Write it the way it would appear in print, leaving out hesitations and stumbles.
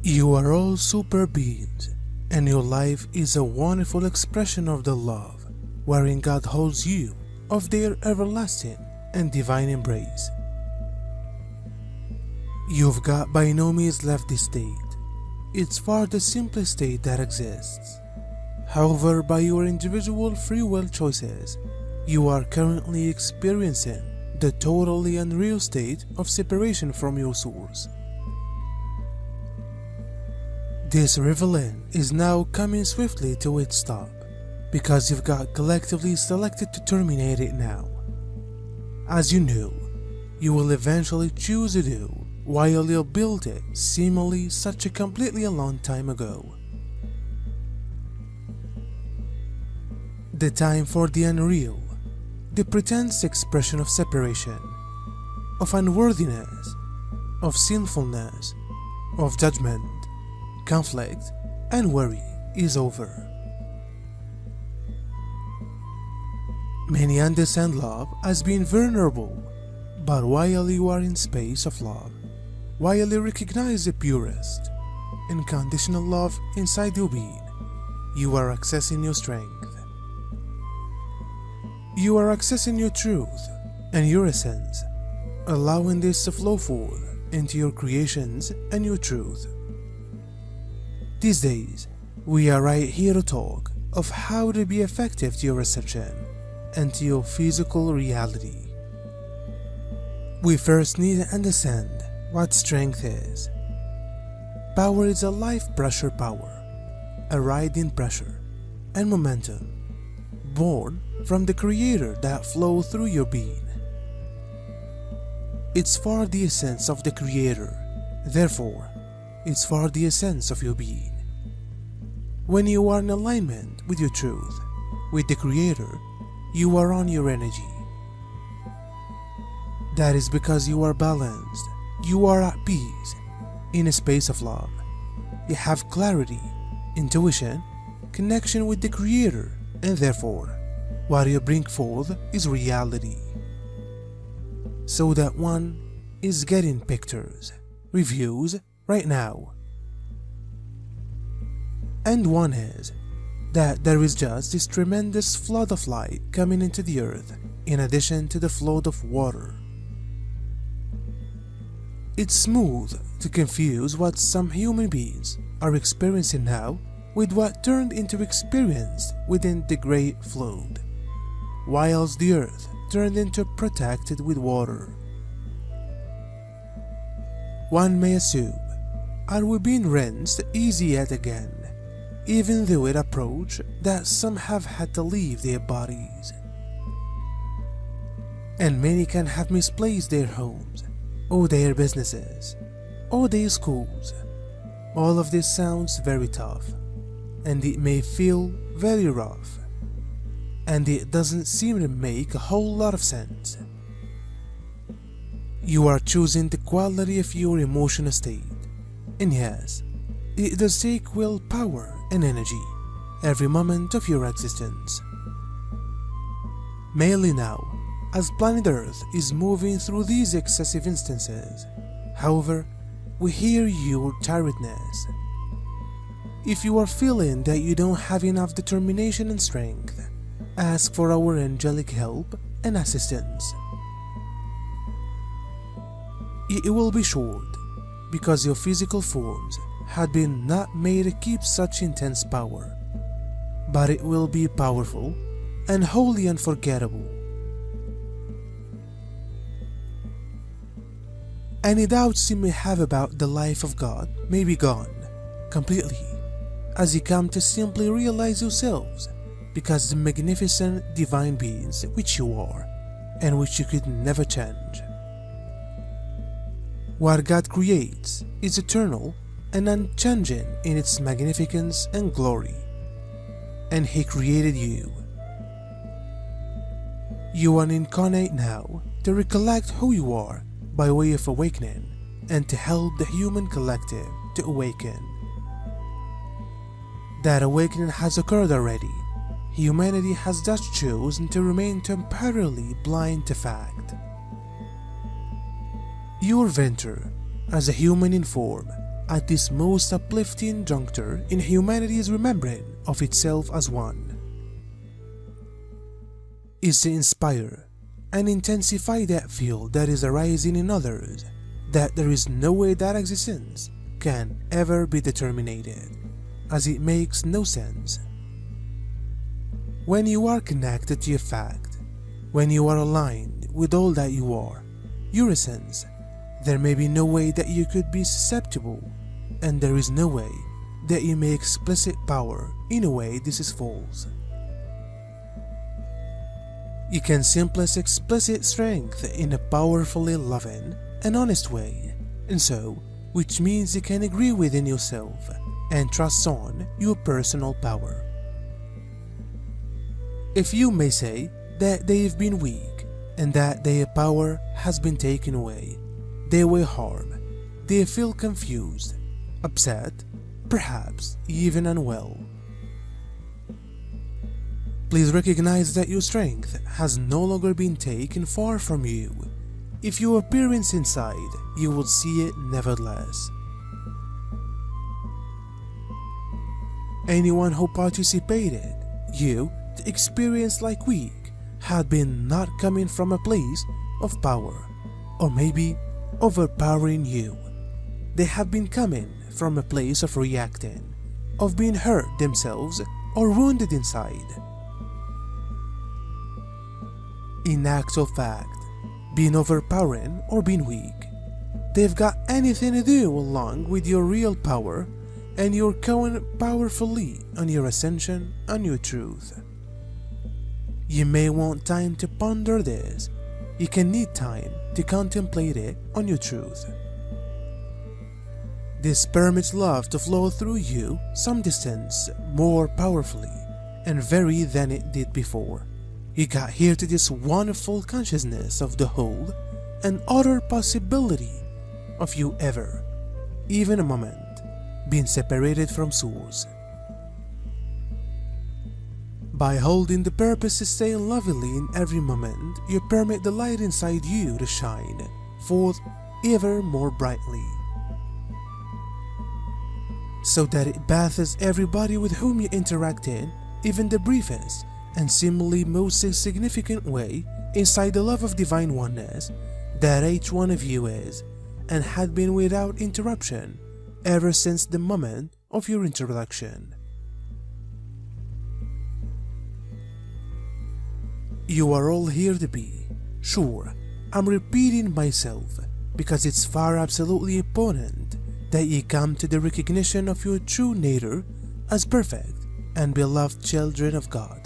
You are all super beings, and your life is a wonderful expression of the love wherein God holds you of their everlasting and divine embrace. You've got by no means left this state. It's far the simplest state that exists. However, by your individual free will choices, you are currently experiencing the totally unreal state of separation from your source. This reveling is now coming swiftly to its stop, because you've got collectively selected to terminate it now. As you know, you will eventually choose to do while you built it seemingly such a completely a long time ago. The time for the unreal, the pretense expression of separation, of unworthiness, of sinfulness, of judgment, conflict, and worry is over. Many understand love as being vulnerable, but while you are in space of love, while you recognize the purest, unconditional love inside your being, you are accessing your strength. You are accessing your truth and your essence, allowing this to flow forth into your creations and your truth. These days, we are right here to talk of how to be effective to your reception and to your physical reality. We first need to understand what strength is. Power is a life pressure power, a riding pressure and momentum, born from the Creator that flow through your being. It's for the essence of the Creator, therefore, it's for the essence of your being. When you are in alignment with your truth, with the Creator, you are on your energy. That is because you are balanced, you are at peace, in a space of love. You have clarity, intuition, connection with the Creator, and therefore, what you bring forth is reality. So that one is getting pictures, reviews right now. And one is that there is just this tremendous flood of light coming into the earth in addition to the flood of water. It's smooth to confuse what some human beings are experiencing now with what turned into experience within the great flood, whilst the earth turned into protected with water. One may assume, are we being rinsed easy yet again, even though it approached that some have had to leave their bodies? And many can have misplaced their homes, or their businesses, or their schools. All of this sounds very tough, and it may feel very rough, and it doesn't seem to make a whole lot of sense. You are choosing the quality of your emotional state, and yes, it does take willpower and energy every moment of your existence. Mainly now, as planet Earth is moving through these excessive instances, however, we hear your tiredness. If you are feeling that you don't have enough determination and strength, ask for our angelic help and assistance. It will be short, because your physical forms had been not made to keep such intense power, but it will be powerful and wholly unforgettable. Any doubts you may have about the life of God may be gone completely, as you come to simply realize yourselves because the magnificent divine beings which you are, and which you could never change. What God creates is eternal and unchanging in its magnificence and glory, and He created you. You are incarnate now to recollect who you are by way of awakening, and to help the human collective to awaken. That awakening has occurred already. Humanity has just chosen to remain temporarily blind to fact. Your venture as a human in form at this most uplifting juncture in humanity's remembering of itself as one, is to inspire and intensify that feel that is arising in others, that there is no way that existence can ever be determined, as it makes no sense. When you are connected to your fact, when you are aligned with all that you are, your essence, there may be no way that you could be susceptible, and there is no way that you may explicit power in a way this is false. You can simply explicit strength in a powerfully loving and honest way, and so, which means you can agree within yourself and trust on your personal power. If you may say that they have been weak and that their power has been taken away, they will harm, they feel confused, upset, perhaps even unwell. Please recognize that your strength has no longer been taken far from you. If your appearance inside, you will see it nevertheless. Anyone who participated, you, the experience like weak, had been not coming from a place of power, or maybe overpowering you. They have been coming from a place of reacting, of being hurt themselves or wounded inside. In actual fact, being overpowering or being weak, they've got anything to do along with your real power, and you're going powerfully on your ascension and your truth. You may want time to ponder this. You can need time to contemplate it on your truth. This permits love to flow through you some distance more powerfully and very than it did before. You got here to this wonderful consciousness of the whole and utter possibility of you ever, even a moment, being separated from source. By holding the purpose to stay lovingly in every moment, you permit the light inside you to shine forth ever more brightly, so that it bathes everybody with whom you interact in, even the briefest and seemingly most insignificant way, inside the love of divine oneness that each one of you is and had been without interruption ever since the moment of your introduction. You are all here to be. Sure, I'm repeating myself because it's far absolutely important that you come to the recognition of your true nature as perfect and beloved children of God.